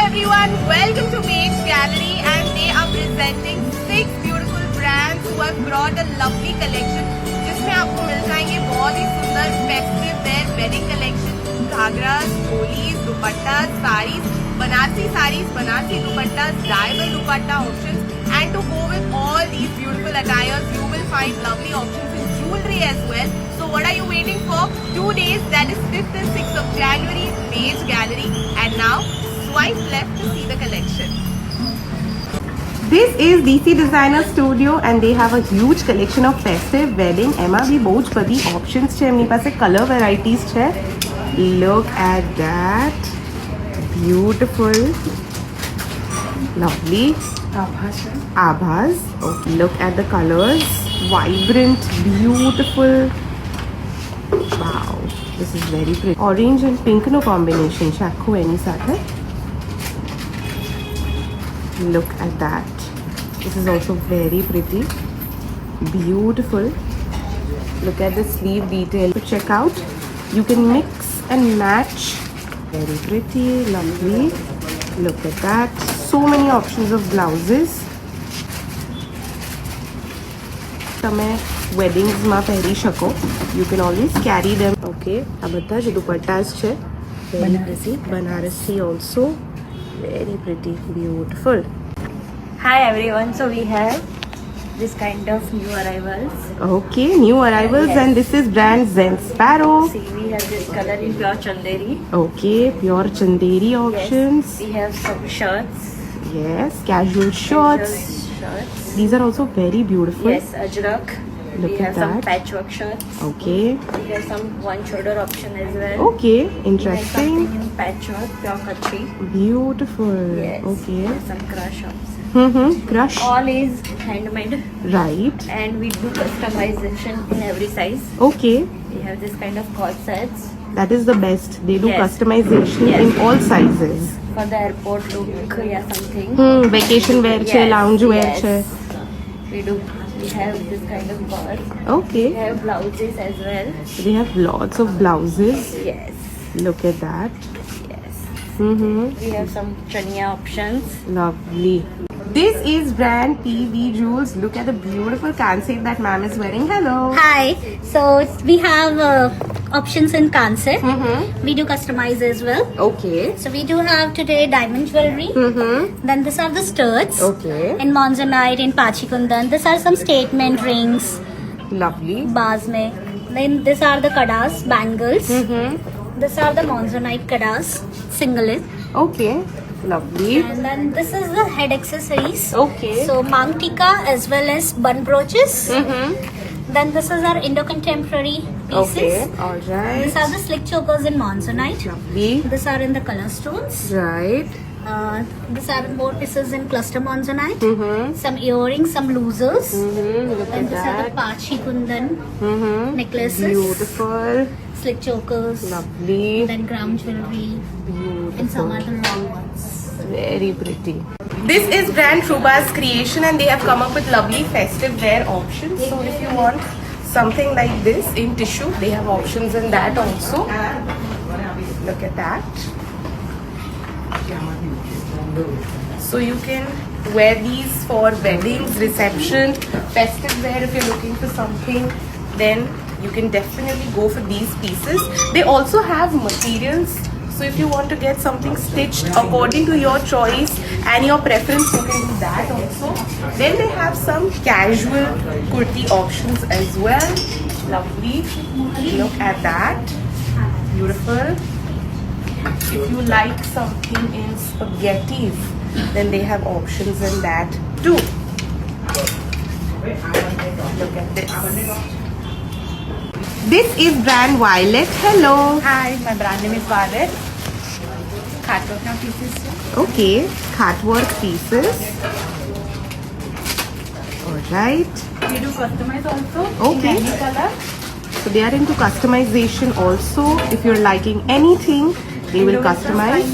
everyone, welcome to Mage Gallery and they are presenting 6 beautiful brands who have brought a lovely collection जिसमें आपको मिल जाएंगे बहुत ही सुंदर festive wear wedding collection, ghagras, cholis, दुपट्टास, saris, Banarasi दुपट्टास, dyeable dupatta options, and to go with all these beautiful attires, you will find lovely options in jewelry as well. So what are you waiting for? 2 days, that is 5th and 6th of January, Mage Gallery, and now swipe left to see the collection. This is DC Designer Studio and they have a huge collection of festive wedding એમાં બી બહુ જ બધી options છે એમની પાસે color varieties છે. Look at that, beautiful, lovely abhas. Okay, look at the colors, vibrant, beautiful. Wow, this is very pretty. Orange and pink no combination છે આખું એની સાથે. Look at that. This is also very pretty, beautiful. Look at the sleeve detail. Check out. You can mix and match. Very pretty, lovely. Look at that. So many options of blouses. તમે વેડિંગ્સમાં પહેરી શકો. You can always carry them. Okay, આ બધા જ દુપટ્ટાસ છે. Banarasi also. Very pretty, beautiful. Hi everyone, so we have this kind of new arrivals. Okay, new arrivals. Yes. And this is brand Zen Sparrow. See, we have this color in pure chanderi. Okay, pure chanderi options. Yes. We have some shirts. Yes, casual shorts. Casual shirts. These are also very beautiful. Yes, ajrak. Look We at have some that. patchwork shirts. Okay, We have some one shoulder option as well. okay, We have interesting. something in patchwork, pure kachri. Beautiful. Yes. Okay. We have some crush options. Crush. All is handmade Right. and we do customization in every size. Okay, We have this kind of cord sets that is the best. They do Yes. customization Yes. in all sizes. for the airport look या something. Vacation wear છે, Yes, lounge wear yes. છે. We have this kind of cord. Okay. We have blouses as well. They have lots of blouses. Yes. Look at that. Yes. We have some chaniya options. Lovely. This is brand PV Jewels. Look at the beautiful cancel that ma'am is wearing. Hello. Hi. So we have options in Kansai. We do customize as well. Okay. So we do have today diamond jewelry. Then these are the studs. Okay. In monzonite, in pachikundan. These are some statement rings. Lovely. Baz mein. Then these are the kadas, bangles. These are the monzonite kadas, singlet. Okay. Lovely. And then this is the head accessories. Okay. So mang tikka as well as bun brooches. Then this is our Indo-contemporary pieces. Okay. All right. These are the slick chokers in monzonite. Lovely. These are in the color stones. Right. These are more pieces in cluster monzonite. Some earrings, some loosers. Look And at these are the that. Pachi Kundan necklaces. Beautiful. Slick chokers. Lovely. Then gram jewelry. And some Beautiful. other long ones. Very pretty. This is brand Truba's creation and they have come up with lovely festive wear options. So if you want something like this in tissue, they have options in that also. Look at that. So you can wear these for weddings, reception, festive wear. If you're looking for something, then you can definitely go for these pieces. They also have materials. So if you want to get something stitched according to your choice and your preference, you can do that also. Then they have some casual kurti options as well. Lovely. Look at that. Beautiful. If you like something in spaghettis, then they have options in that too. Look at this. This is brand Violet. Hello. Hi, my brand name is Violet. Catwalk pieces. Okay, catwork pieces. Alright. We do customize also. Okay. In any color. So they are into customization also. If you're liking anything, they will customize.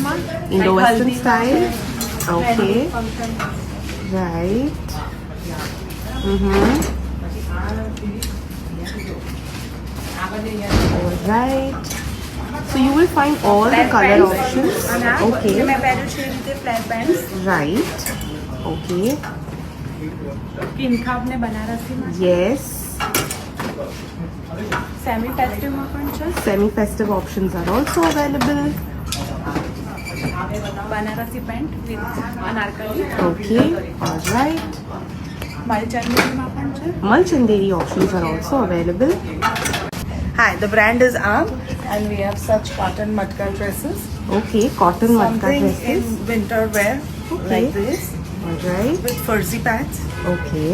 Indo-Western style. Okay. Right. Alright. So you will find all the color options. Okay. मैं पैरों shade के flat pants Right. Okay. इनका आपने बनारसी में Yes. Semi festive में पण છે Semi-festive options are also available. Banarasi pant with Anarkali Okay. All right. મલચંદેરી માં પણ છે Malchanderi options are also available. Hi, the brand is Arm, and we have such cotton matka dresses. Okay. Cotton matka Something dresses. in winter wear, Okay. like this, All right. with fuzzy pads. Okay.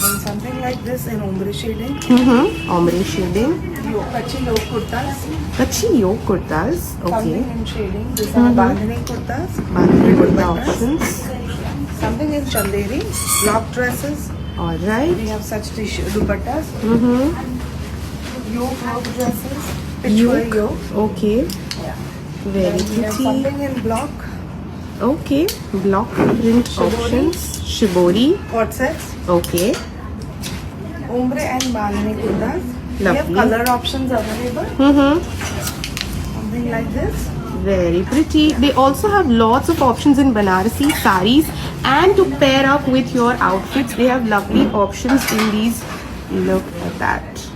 And something like this in ombre shading. Ombre shading. Kachi low kurtas. Kachi yoke kurtas. Okay. Something in shading. These are bandhani kurtas. Bandhani kurta Dupattas. options. Something in chanderi. Block dresses. All right. We have such dupattas. Yoke work dresses. Yoke. Pitchwork yoke. Okay. Very And we have pretty. something in block. Okay. Block print options. Shibori. Corsets. Okay. Ombre and bandhani kurtas. We have Lovely. color options available. Something like this. Very pretty. They also have lots of options in Banarasi saris, and to pair up with your outfits, they have lovely options in these. Look at that.